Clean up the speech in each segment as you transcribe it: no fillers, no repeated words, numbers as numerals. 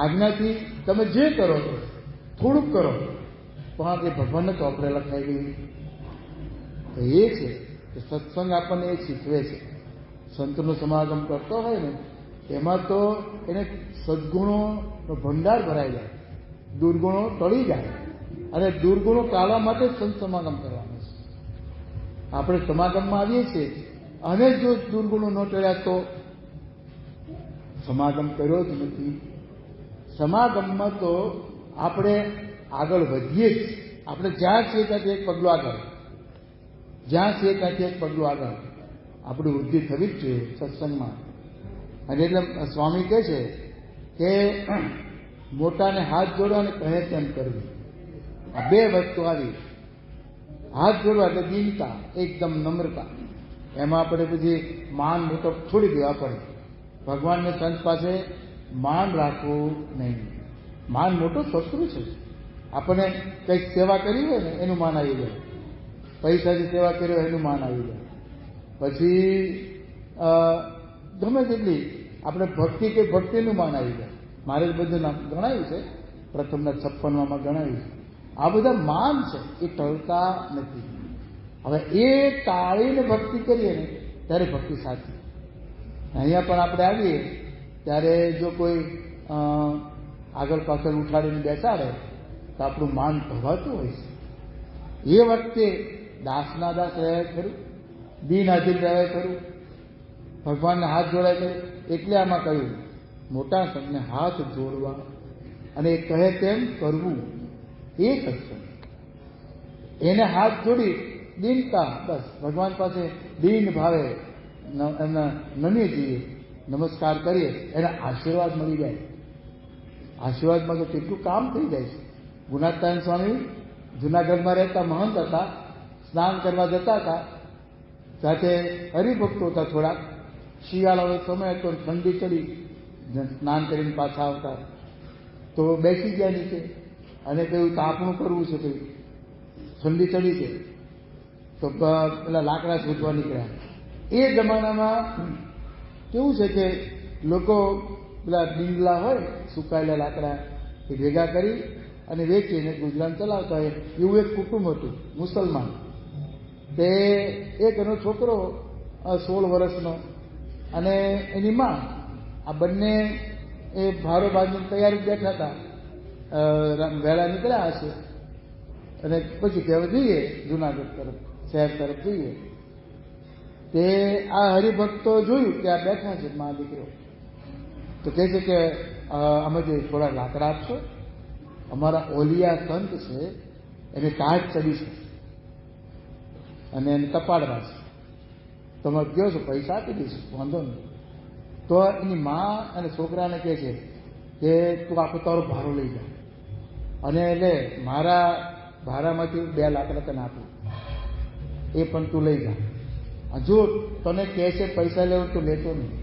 આજ્ઞાથી તમે જે કરો છો થોડુંક કરો, પણ એ ભગવાનને તો આપણે લખાઈ ગયું. એ છે કે સત્સંગ આપણને એ શીખવે છે. સંતનો સમાગમ કરતો હોય ને એમાં તો એને સદગુણોનો ભંડાર ભરાઈ જાય, દુર્ગુણો ટળી જાય. અને દુર્ગુણો ટાળવા માટે સંત સમાગમ કરવાનું છે. આપણે સમાગમમાં આવીએ છીએ અને જો દુર્ગુણો ન ટળ્યા તો સમાગમ કર્યો જ નથી. સમાગમમાં તો આપણે આગળ વધીએ જ. આપણે જ્યાં છીએ ત્યાંથી એક પગલું આગળ, જ્યાં છીએ ત્યાંથી એક પગલું આગળ આપણી વૃદ્ધિ થવી જ જોઈએ સત્સંગમાં. અને એટલે સ્વામી કહે છે કે મોટાને હાથ જોડવા અને કહે તેમ કરવું. આ બે વસ્તુ આવી. હાથ જોડવા એટલે દીનતા, એકદમ નમ્રતા. એમાં આપણે પછી માન મોટો છોડી દેવા પડે. ભગવાનને સંત પાસે માન રાખવું નહીં. માન મોટો શત્રુ છે. આપણને કંઈક સેવા કરી હોય ને એનું માન આવી જાય, પૈસાથી સેવા કરી હોય એનું માન આવી જાય. પછી ગમે તેટલી આપણે ભક્તિ કે ભક્તિનું માન આવી જાય. મારે બધું નામ ગણાયું છે, પ્રથમના 56માં ગણાયું છે. આ બધા માન છે, એ ટળતા નથી. હવે એ ટાળીને ભક્તિ કરીએ ને ત્યારે ભક્તિ સાચી. અહીંયા પણ આપણે આવીએ ત્યારે જો કોઈ આગળ પાછળ ઉઠાડીને બેસાડે તો આપણું માન ભવાતું હોય છે. એ વખતે દાસના દાસ રહ્યા ખરું, દિન આધીન રહ્યા ખરું, ભગવાનને હાથ જોડાય ખરું. એટલે આમાં કહ્યું મોટા સંતને હાથ જોડવા અને એ કહે તેમ કરવું એ સત્સંગ. એને હાથ જોડી દીનતા, બસ ભગવાન પાસે દીન ભાવે નમીએ જઈએ, નમસ્કાર કરીએ, એના આશીર્વાદ મળી જાય. આશીર્વાદમાં તો કેટલું કામ થઈ જાય છે. ગુણાતાન સ્વામી જુનાગઢમાં રહેતા મહંત હતા, સ્નાન કરવા જતા હતા, સાથે હરિભક્તો હતા. થોડાક શિયાળાનો સમય હતો, ઠંડી ચડી, સ્નાન કરીને પાછા આવતા તો બેસી ગયા નીચે અને કહ્યું તાપણું કરવું છે, કહ્યું ઠંડી ચડી છે તો પેલા લાકડા શોધવા નીકળ્યા. એ જમાનામાં કેવું છે કે લોકો પેલા ડીંગલા હોય, સુકાયેલા લાકડા એ ભેગા કરી અને વેચીને ગુજરાન ચલાવતા હોય. એવું એક કુટુંબ હતું મુસલમાન. તે એક એનો છોકરો 16 વર્ષનો અને એની માં, આ બંને એ ભારો બાંધીને તૈયારી બેઠા હતા. વહેલા નીકળ્યા હશે અને પછી કે હવે જઈએ જુનાગઢ તરફ, શહેર તરફ જઈએ. તે આ હરિભક્તો જોયું કે આ બેઠા છે મા દીકરો, તો કહે છે કે અમે જે થોડા લાકડા આપશો, અમારા ઓલિયા સંત છે એને ટાટ ચડી છે અને એને તપાડવા છે, તમે કહો છો પૈસા આપી દઈશું, વાંધો નહીં. તો એની મા અને છોકરાને કહે છે કે તું આખો તારો ભારો લઈ જા અને એટલે મારા ભારામાંથી 2 લાકડા તને આપું, એ પણ તું લઈ જા. જો તને કહે છે પૈસા લેવું તો લેતો નહીં.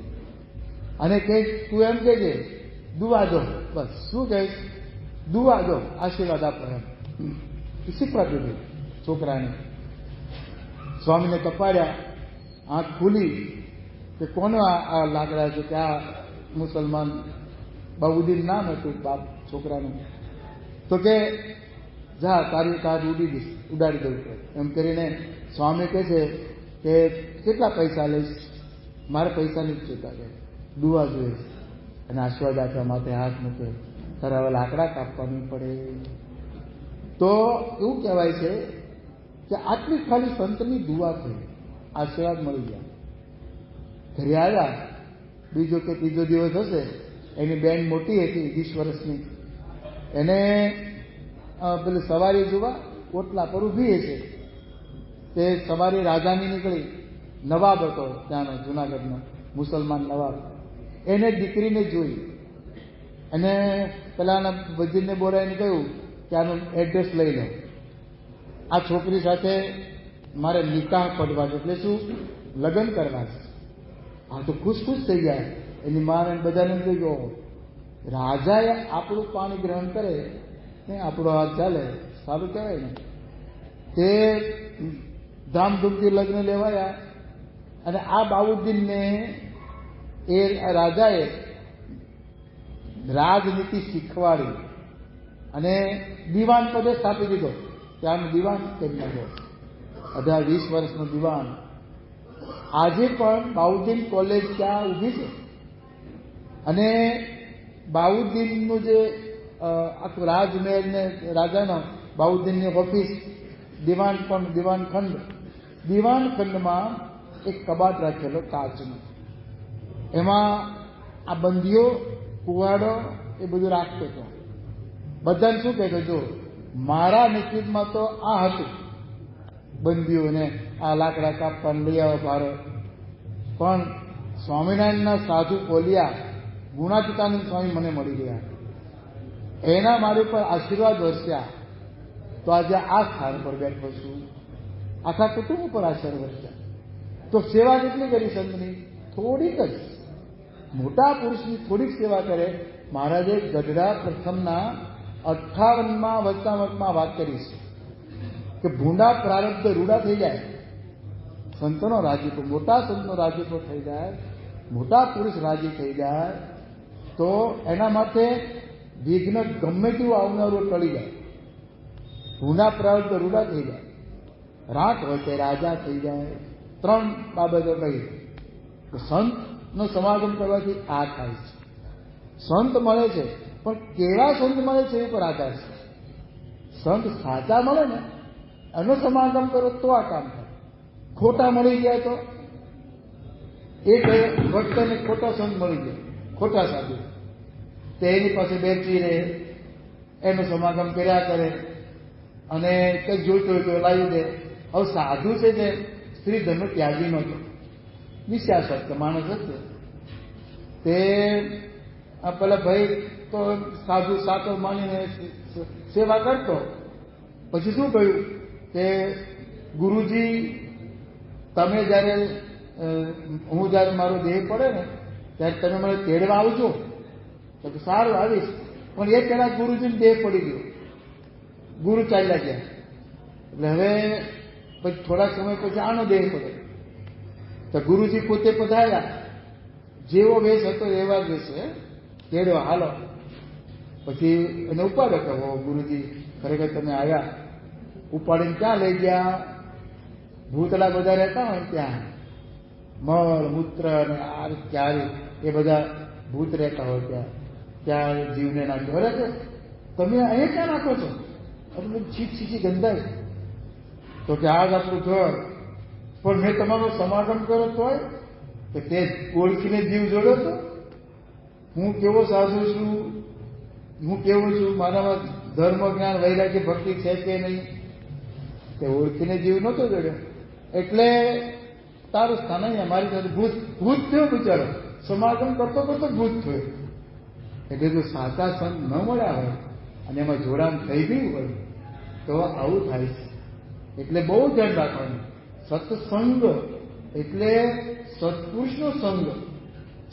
અને કહે તું એમ કહે છે દુઆ દો, બસ શું કહીશ, દુઆ દો, આશીર્વાદ આપો એમ શીખવા દીધું છોકરાને. સ્વામીને તપાડ્યા, આંખ ખુલી કે કોનો આ લાકડા છે, કે આ મુસલમાન બાઉદ્દીન નામ હતું બાપ છોકરાનું. તો કે જા તારી કાર ઉડાડી દઉં એમ કરીને સ્વામી કહે છે કે કેટલા પૈસા લઈશ, મારે પૈસા નથી જોતા, કે દુઆ જોઈએ અને આશીર્વાદ આપવા માટે હાથ મૂકે, તારે હવે લાકડા કાપવા નહીં પડે. તો એવું કહેવાય છે કે આટલી ખાલી સંતની દુઆ થઈ, આશીર્વાદ મળી ગયા. ઘરે આવ્યા, બીજો કે ત્રીજો દિવસ હશે, એની બેન મોટી હતી 20 વર્ષની, એને પેલી સવારી જોવા ઓટલા પર ઊભી છે. તે સવારી રાજાની નીકળી, નવાબ હતો ત્યાંનો જુનાગઢનો મુસલમાન નવાબ. એને દીકરીને જોઈ અને પેલાના વજીરને બોલાવીને કહ્યું કે આનું એડ્રેસ લઈ લો, આ છોકરી સાથે મારે નિકાહ પડવા છે, એટલે શું લગ્ન કરવા છે. આ તો ખુશ થઈ ગયા એની માને બધાને કહ્યું રાજાએ આપણું પાણી ગ્રહણ કરે ને આપણો હાથ ચાલે, સારું કહેવાય ને. તે ધામધૂમથી લગ્ન લેવાયા અને આ બાઉદ્દીનને એ રાજાએ રાજનીતિ શીખવાડી અને દિવાન પદે સ્થાપી દીધો. ત્યારનું દિવાન કરી નાખ્યો, 18-20 વર્ષનો દિવાન. આજે પણ બાઉદ્દીન કોલેજ ત્યાં ઊભી છે અને બાઉદ્દીનનું જે આખું રાજમહેલ ને રાજાનો બાઉદ્દીનની ઓફિસ, દિવાનખંડમાં એક કબાટ રાખેલો કાચનો. એમાં આ બંદીઓ, કુવાડો એ બધું રાખતો હતો. બધાને શું કહેતો, જો મારા નસીબમાં તો આ હતું, બંદીઓને આ લાકડા કાપવાનું લઈ આવો ભારો. પણ સ્વામિનારાયણના સાધુ બોલ્યા, ગુણાતીતાનંદ સ્વામી મને મળી ગયા, એના મારી પર આશીર્વાદ વરસ્યા, તો આજે આ સ્થાન પર બેઠો છું. આખા કુટુંબ ઉપર આશીર્વાદ વરસ્યા. તો સેવા કેટલી કરી સંતની? થોડીક જ. મોટા પુરુષની થોડીક સેવા કરે. મહારાજે ગઢડા પ્રથમના 58માં વચનામૃતમાં વાત કરી છે કે ભૂંડા પ્રારબ્ધ રૂડા થઈ જાય, સંતોનો રાજીપો, મોટા સંતનો રાજીપો થઈ જાય, મોટા પુરુષ રાજી થઈ જાય, તો એના માટે વિઘ્ન ગમે તેવું આવનારું ટળી જાય. ભૂંડા પ્રારબ્ધ રૂડા થઈ જાય, રાત હોય તે રાજા થઈ જાય. 3 બાબતો કહી. સંતનો સમાગમ કરવાથી આ થાય છે. સંત મળે છે, પણ કેવા સંત મળે છે એ પર આધાર છે. સંત સાચા મળે ને એનો સમાગમ કરો તો આ કામ થાય. ખોટા મળી ગયા તો એક ભક્તને ખોટા સંત મળી ગયા, ખોટા સાધુ, તે એની પાસે બેસી રહે, એનો સમાગમ કર્યા કરે અને કંઈક જોઈતો હોય તો લાવી દે. હવે સાધુ છે જે સ્ત્રી ધર્મ ત્યાગી નહોતો, વિશ્વાસક માણસ હતો. તે પેલા ભાઈ તો સાધુ સાતો માનીને સેવા કરતો. પછી શું કહ્યું કે ગુરુજી, તમે જ્યારે હું જ્યારે મારો દેહ પડે ને ત્યારે તમે મને તેડવા આવજો. તો સારું, આવીશ. પણ એ પેલા ગુરુજીને દેહ પડી ગયો, ગુરુ ચાલ્યા ગયા. એટલે હવે પછી થોડા સમય પછી આનો દેહ પડે. તો ગુરુજી પોતે પધાર્યા, જેવો વેશ હતો એવા જ વેશે તેડવા હાલો. પછી એને ઉપાડો કે હો ગુરુજી, ખરેખર તમે આવ્યા. ઉપાડીને ક્યાં લઈ ગયા? ભૂતળા બધા રહેતા હોય ત્યાં, મળ મૂત્ર અને આ ક્યારે એ બધા ભૂત રહેતા હોય ત્યાં જીવને નાખ્યો. બરાબર, તમે અહીંયા ક્યાં નાખો છો? એટલે છીછી ગંધાય. તો કે આજ આપણું ઘર, પણ મેં તમારો સમાગમ કર્યો તોય કે તે ઓળખીને જીવ જોડ્યો હતો. હું કેવો સાધુ છું, હું કેવું છું, મારામાં ધર્મ જ્ઞાન વૈરાગ્ય ભક્તિ છે કે નહીં, તે ઓળખીને જીવ નહોતો જોડ્યો. એટલે તારું સ્થાન અહીંયા મારી સાથે ભૂત થયો બિચારો, સમાગમ કરતો કરતો ભૂત થયો. એટલે જો સાચા સંત ન મળ્યા હોય અને એમાં જોડાણ થઈ ગયું હોય તો આવું થાય છે. એટલે બહુ ધ્યાન રાખવાનું. સત્સંગ એટલે સત્પુરુષનો સંગ,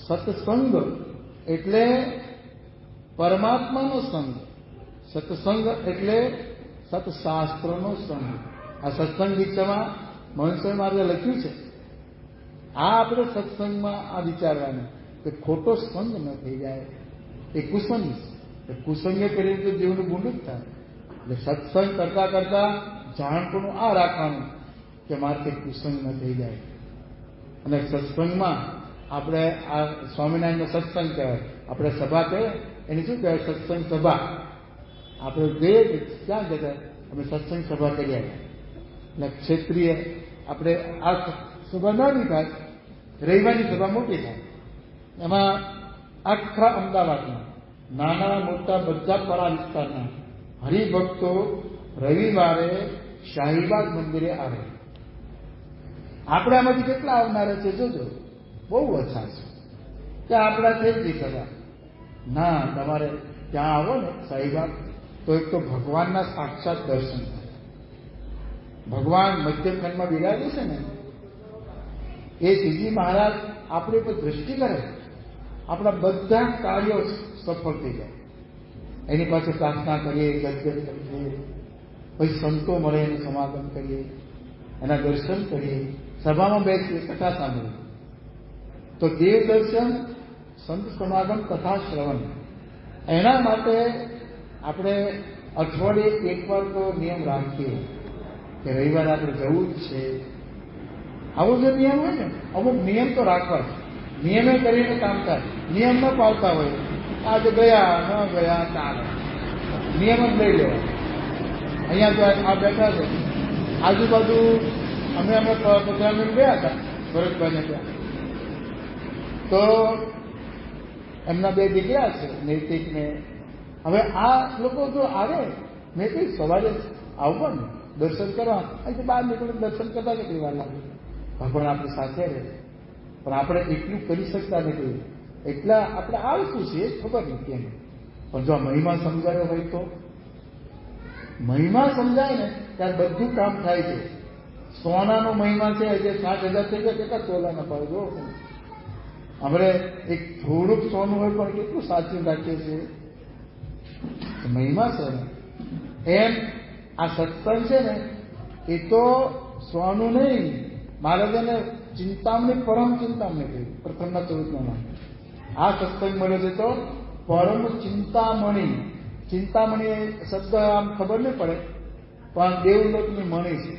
સત્સંગ એટલે પરમાત્માનો સંગ, સત્સંગ એટલે સત્શાસ્ત્રનો સંગ. આ સત્સંગ દીક્ષામાં મહંત મહારાજે લખ્યું છે. આ આપણે સત્સંગમાં આ વિચારવાનું કે ખોટો સંગ ન થઈ જાય, એ કુસંગ છે. કુસંગે કરીને તો જીવનું ગુંડું જ થાય. એટલે સત્સંગ કરતા કરતા જાણપણું આ રાખવાનું કે મારથી કુસંગ ન થઈ જાય. અને સત્સંગમાં આપણે આ સ્વામિનારાયણનો સત્સંગ કહેવાય, આપણે સભા કહેવાય, એને શું કહેવાય? સત્સંગ સભા. આપણે જોઈએ ક્યાં જતા અમે સત્સંગ સભા કરીએ. એટલે ક્ષેત્રીય આપણે આ સભા નાની થાય, રવિવારની સભા મોટી થાય. એમાં આખા અમદાવાદમાં નાના મોટા બધા પરા વિસ્તારના હરિભક્તો રવિવારે શાહીબાગ મંદિરે આવે. આપણે આમાંથી કેટલા આવનારા છે જોજો, બહુ ઓછા છે. કે આપણા થઈ ગઈ સભા. ના, તમારે ત્યાં આવો ને શાહીબાગ, તો એક તો ભગવાનના સાક્ષાત દર્શન થાય. ભગવાન મધ્યખંડમાં બિરાજે છે ને, એ શ્રીજી મહારાજ આપણી પર દ્રષ્ટિ કરે, આપણા બધા કાર્યો સફળ થઈ જાય. એની પાસે પ્રાર્થના કરીએ, ગદગદ કરીએ, પછી સંતો મળે એનું સમાગમ કરીએ, એના દર્શન કરીએ, સભામાં બેસીએ, કથા સાંભળીએ. તો દેવ દર્શન, સંત સમાગમ, કથા શ્રવણ, એના માટે આપણે અઠવાડિયે એકવાર તો નિયમ રાખીએ કે રવિવારે આપણે જવું જ છે. આવો જો નિયમ હોય ને, અમુક નિયમ તો રાખવા જ, નિયમે કરીને કામ થાય. નિયમ ન પાળતા હોય, આજે ગયા ન ગયા ચાલે, નિયમ જ લઈ લેવા. અહીંયા તો આ બેઠા છે, આજુબાજુ અમે 15 મિનિટ ગયા હતા ભરતભાઈને ત્યાં, તો એમના 2 દીકરા છે, નૈતિક ને. હવે આ લોકો જો આવે, મેં કહ્યું સવારે આવવો ને દર્શન કરવા, અહીંથી બહાર નીકળે દર્શન કરતા કેટલી વાર લાગે, ભગવાન આપણી સાથે રહે. પણ આપણે એટલું કરી શકતા નથી, એટલા આપણે આવશું છીએ ખબર નહીં કેમ. પણ જો આ મહિમા સમજાયો હોય તો, મહિમા સમજાય ને ત્યારે બધું કામ થાય છે. સોનાનો મહિમા છે, જે 60,000 થઈ ગયા કેટલા તોલાના ભાવ જો. આપણે એક થોડુંક સોનું હોય પણ કેટલું સાચવી રાખીએ છીએ, મહિમા છે ને. એમ આ સત્સંગ છે ને એ તો સોનું નહીં, મહારાજાને ચિંતામણી પરમ ચિંતામણી કહ્યું પ્રથમના 14માં. આ સત્સંગ મળ્યો છે તો પરમ ચિંતામણી. ચિંતામણી શબ્દ આમ ખબર નહીં પડે, પણ દેવલોકની મણી છે.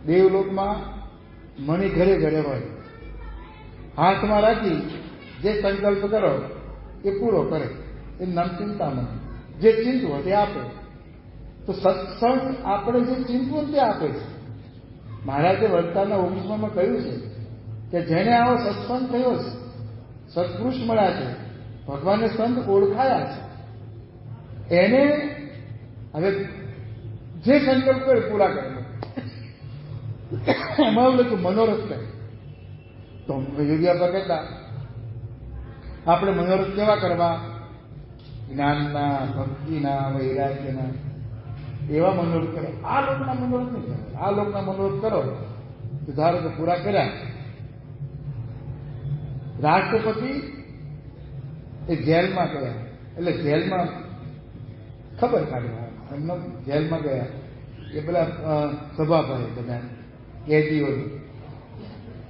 દેવલોકમાં મણી ઘરે ઘરે હોય, હાથમાં રાખી જે સંકલ્પ કરો એ પૂરો કરે, એ નામ ચિંતામણી. જે ચિંતવો તે આપે. તો સત્સંગ આપણે જે ચિંતવું તે આપે છે. મહારાજે વર્તાના 19માં કહ્યું છે કે જેને આવો સત્સંગ થયો છે, સત્પુરુષ મળ્યા છે, ભગવાનને સંત ઓળખાયા છે, એને હવે જે સંકલ્પ કરે પૂરા કરે. એમાં એવું લખ્યું મનોરથ કરે. તો યોગ્ય કહેતા આપણે મનોરથ કેવા કરવા? જ્ઞાનના, ભક્તિના, વૈરાગ્યના, એવા મનોરથ કરો. આ લોકના મનોરથ નહીં કરો. આ લોકના મનોરથ કરો તો ધારો કે પૂરા કર્યા. રાષ્ટ્રપતિ એ જેલમાં ગયા, એટલે જેલમાં ખબર કાઢવા એમનો જેલમાં ગયા એ પેલા સભાભાઈ બધા કેદીઓ.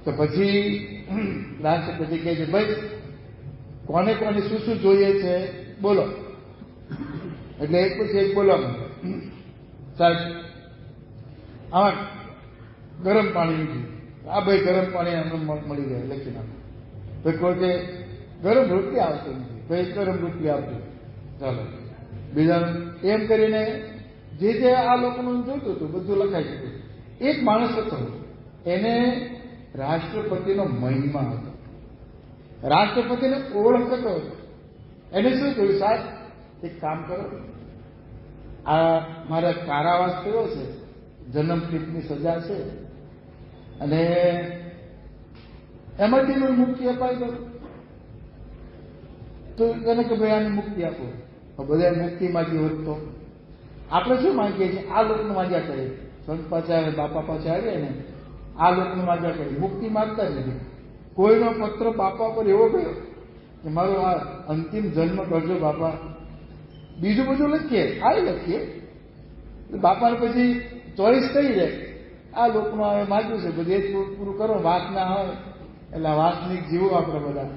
તો પછી રાષ્ટ્રપતિ કહે છે ભાઈ કોને કોને શું શું જોઈએ છે બોલો. એટલે એક પછી એક બોલવા માંડે, સાહેબ આમાં ગરમ પાણી નથી, આ ભાઈ ગરમ પાણી અમને મળી જાય લખી નાખો. ભાઈ કોઈ કે ગરમ રોટલી આવતી નથી, ભાઈ ગરમ રોટલી આપતી. ચાલો બીજાનું એમ કરીને જે જે આ લોકોનું જોઈતું હતું બધું લખાઈ દીધું. એક માણસ હતો, એને રાષ્ટ્રપતિનો મહિમા હતો, રાષ્ટ્રપતિને ઓળખતો હતો. એને શું કહ્યું, સાહેબ એક કામ કરો, આ મારે કારાવાસ થયો છે, જન્મટીપની સજા છે, અને એમાંથી મને મુક્તિ અપાઈ દો. તો એને કે ભાઈ આને મુક્તિ આપો. બધા મુક્તિ માંગી હોત તો આપણે શું માંગીએ છીએ? આ લોકનું માગ્યા કરીએ. સંત પાસે આવે, બાપા પાસે આવીએ ને આ લોકનું માગ્યા કરીએ, મુક્તિ માંગતા જ નથી. કોઈનો પત્ર બાપા પર એવો ગયો કે મારો આ અંતિમ જન્મ કરજો બાપા. બીજું બધું લખીએ, આ લખીએ, બાપાને પછી ચોઈસ થઈ જાય. આ લોકમાં હવે માગ્યું છે બધું એ જ પૂરું કરો, વાત ના આવે એટલે વાસનિક જીવો આપણે બધા.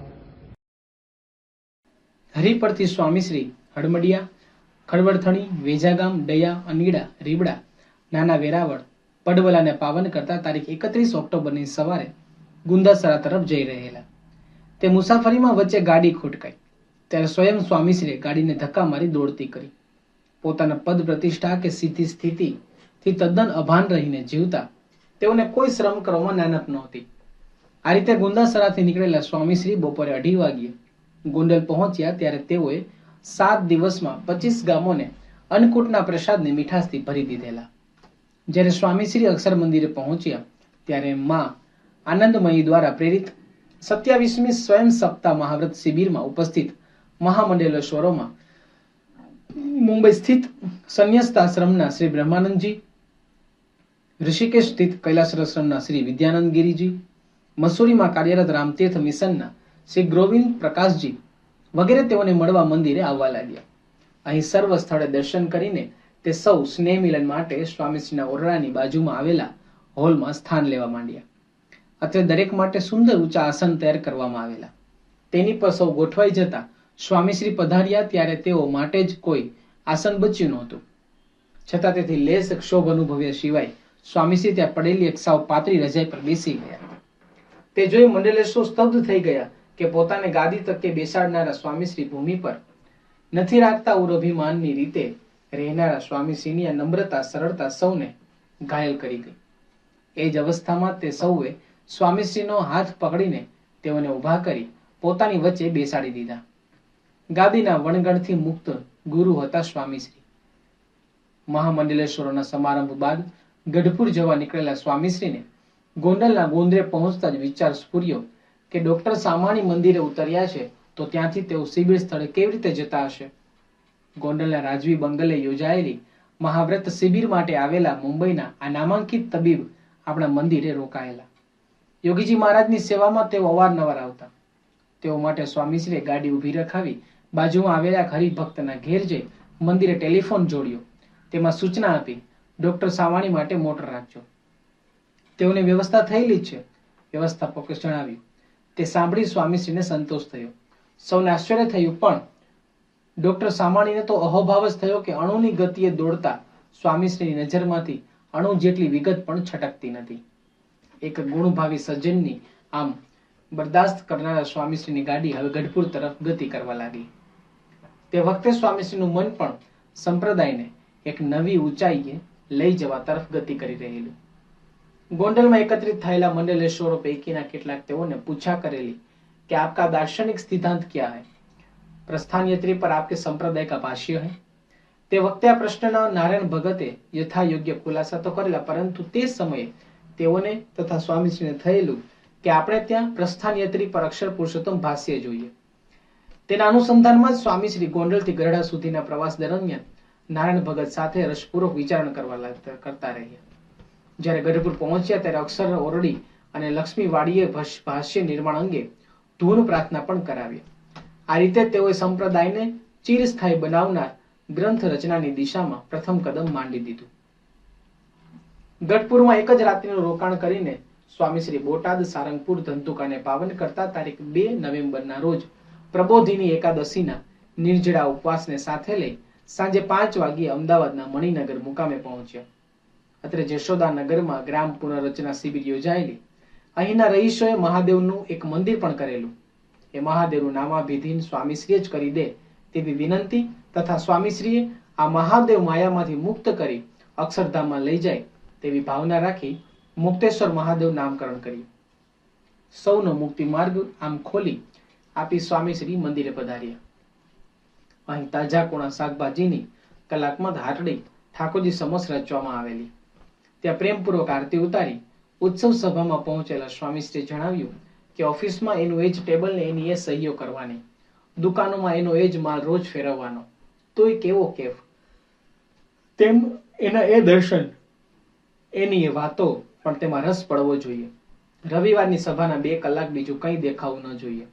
હરિપરથી સ્વામીશ્રી હડમડિયા, ખડવડથણી, વેજાગામ, ડયા, અનીડા, રીબડા, નાના વેરાવળ, પડવલાને પાવન કરતા તારીખ 31 ઓક્ટોબરની સવારે ગુંદાસરા તરફ જઈ રહેલા. તે મુસાફરીમાં વચ્ચે ગાડી ખોટકાઈ ત્યારે સ્વયં સ્વામીશ્રીએ ગાડીને ધક્કા મારી દોડતી કરી. પોતાના પદ પ્રતિષ્ઠા કે સીધી સ્થિતિથી તદ્દન અભાન રહીને જીવતા તેઓને કોઈ શ્રમ કરવામાં નાનપ નહોતી. આ રીતે ગુંદાસરાથી નીકળેલા સ્વામીશ્રી બપોરે 2:30 વાગ્યે ગોંડલ પહોંચ્યા ત્યારે તેઓએ 7 દિવસમાં 25 ગામોને અન્નકૂટના પ્રસાદની મીઠાશથી ભરી દીધેલા. જ્યારે સ્વામીશ્રી અક્ષર મંદિરે પહોંચ્યા ત્યારે માં આનંદમયી દ્વારા પ્રેરિત 27મી સ્વયં સપ્તાહ મહાવ્રત શિબિરમાં ઉપસ્થિત મહામંડલેશ્વરોમાં મુંબઈ સ્થિત સંન્યસ્તાશ્રમના શ્રી બ્રહ્માનંદજી, ઋષિકેશ સ્થિત કૈલાસઆશ્રમના શ્રી વિદ્યાનંદ ગિરિજી, મસૂરીમાં કાર્યરત રામતીર્થ મિશનના શ્રી ગોવિંદ પ્રકાશજી વગેરે તેઓને મળવા મંદિરે આવવા લાગ્યા. અહીં સર્વ સ્થળે દર્શન કરીને તે સૌ સ્નેહ મિલન માટે સ્વામીશ્રીના ઓરડાની બાજુમાં આવેલા હોલમાં સ્થાન લેવા માંડ્યા. અત્રે દરેક માટે સુંદર ઊંચા આસન તૈયાર કરવામાં આવેલા. તેની પર સૌ ગોઠવાઈ જતા સ્વામીશ્રી પધાર્યા ત્યારે તેઓ માટે જ કોઈ આસન બચ્યું નહોતું. છતાં તેથી લેસ ક્ષોભ અનુભવ્યા સિવાય સ્વામીશ્રી ત્યાં પડેલી એક સાવ પાતળી રજાઈ પર બેસી ગયા. તે જોઈ મંડલેશ્વર સ્તબ્ધ થઈ ગયા કે પોતાને ગાદી તકે બેસાડનારા સ્વામીશ્રી ભૂમિ પર નથી રાખતા ઉરભિમાનની રીતે રહેનારા સ્વામીશ્રીની આ નમ્રતા સરળતા સૌને ઘાયલ કરી ગઈ. એ જ અવસ્થામાં તે સૌએ સ્વામીશ્રીનો હાથ પકડીને તેઓને ઊભા કરી પોતાની વચ્ચે બેસાડી દીધા. ગાદીના વણગણથી મુક્ત ગુરુ હતા સ્વામીશ્રી. મહામંડલેશ્વરોના સમારંભ બાદ ગઢપુર જવા નીકળેલા સ્વામીશ્રીને ગોંડલના ગોંદરે પહોંચતા જ વિચાર સ્ફુર્યો કે ડોક્ટર સામાણી મંદિરે ઉતર્યા છે તો ત્યાંથી તેઓ શિબિર સ્થળે કેવી રીતે જતા હશે. ગોંડલના રાજવી બંગલે યોજાયેલી મહાવ્રત શિબિર માટે આવેલા મુંબઈના આ નામાંકિત તબીબ આપણા મંદિરે રોકાયેલા. યોગીજી મહારાજની સેવામાં તેઓ અવારનવાર આવતા. તેઓ માટે સ્વામીશ્રીએ ગાડી ઊભી રખાવી બાજુમાં આવેલા હરિભક્તના ઘેર જઈ મંદિરે ટેલિફોન જોડ્યો. તેમાં સૂચના આપી, ડોક્ટર સાવાણી માટે મોટર રાખજો. તેઓની વ્યવસ્થા થયેલી જ છે, વ્યવસ્થાપકે જણાવ્યું. તે સાંભળી સ્વામીશ્રીને સંતોષ થયો. સૌને આશ્ચર્ય થયું, પણ ડોક્ટર સામાણીને તો અહોભાવ જ થયો કે અણુની ગતિએ દોડતા સ્વામીશ્રીની નજરમાંથી અણુ જેટલી વિગત પણ છટકતી નથી. એક ગુણભાવી સજ્જનની આમ બરદાસ્ત કરનારા સ્વામીશ્રીની ગાડી હવે ગઢપુર તરફ ગતિ કરવા લાગી. તે વખતે સ્વામીશ્રીનું મન પણ સંપ્રદાયને એક નવી ઊંચાઈએ લઈ જવા તરફ ગતિ કરી રહેલું. ગોંડલમાં એકત્રિત થયેલા મંડલેશ્વરો પૈકીના કેટલાક તેઓને પૂછા કરેલી कि आपका दार्शनिक सिद्धांत क्या है, प्रस्थान यात्री पर आपके संप्रदाय का भाष्य है. તે વખતે આ પ્રશ્નના નારાયણ ભગતે યથા યોગ્ય ખુલાસા તો કરેલા, પરંતુ તે સમયે તેઓને તથા સ્વામીશ્રીને થયેલું કે આપણે ત્યાં પ્રસ્થાન યાત્રી પર અક્ષર પુરુષોત્તમ ભાષ્ય જોઈએ. તેના અનુસંધાનમાં જ સ્વામીશ્રી ગોંડલથી ગરડા સુધીના પ્રવાસ દરમિયાન નારાયણ ભગત સાથે રસપૂર્વક વિચારણા કરતા રહ્યા. જ્યારે ગઢપુર પહોંચ્યા ત્યારે અક્ષર ઓરડી અને લક્ષ્મીવાડીએ ભાષ્ય નિર્માણ અંગે ધૂન પ્રાર્થના પણ કરાવી. આ રીતે તેઓએ સંપ્રદાયને ચિરસ્થાયી બનાવનાર ગ્રંથ રચનાની દિશામાં પ્રથમ કદમ માંડી દીધું. ગઢપુરમાં એક જ રાત્રિનું રોકાણ કરીને સ્વામીશ્રી બોટાદ સારંગપુર ધંતુકાને પાવન કરતા તારીખ 2 નવેમ્બરના રોજ પ્રબોધિની એકાદશીના નિર્જળા ઉપવાસને સાથે લઈ સાંજે 5 વાગ્યે અમદાવાદના મણિનગર મુકામે પહોંચ્યા. અત્રે જશોદાનગરમાં ગ્રામ પુનર્રચના શિબિર યોજાયેલી. અહીંના રહીશોએ મહાદેવનું એક મંદિર પણ કરેલું. એ મહાદેવનું નામાભિધીન સ્વામીશ્રીએ જ કરી દે તેવી વિનંતી તથા સ્વામીશ્રીએ આ મહાદેવ માયામાંથી મુક્ત કરી અક્ષરધામમાં લઈ જાય તેવી ભાવના રાખી મુક્તેશ્વર મહાદેવ નામકરણ કર્યું. સૌનો મુક્તિ માર્ગ આમ ખોલી આપી સ્વામીશ્રી મંદિરે પધાર્યા. અહીં તાજા કોણા શાકભાજીની કલાકમાં હાટડી ઠાકોરજી સમક્ષ રચવામાં આવેલી. ત્યાં પ્રેમપૂર્વક આરતી ઉતારી ઉત્સવ સભામાં પહોંચેલા સ્વામીશ્રીએ જણાવ્યું કે ઓફિસમાં એનું એ જ ટેબલ ને એની એ સહીઓ કરવાની, દુકાનોમાં એનો એ જ માલ રોજ ફેરવવાનો, તોય કેવો કેફ, તેમ એના એ દર્શન, એની એ વાતો, પણ તેમાં રસ પડવો જોઈએ. રવિવારની સભાના 2 કલાક બીજું કંઈ દેખાવું ન જોઈએ.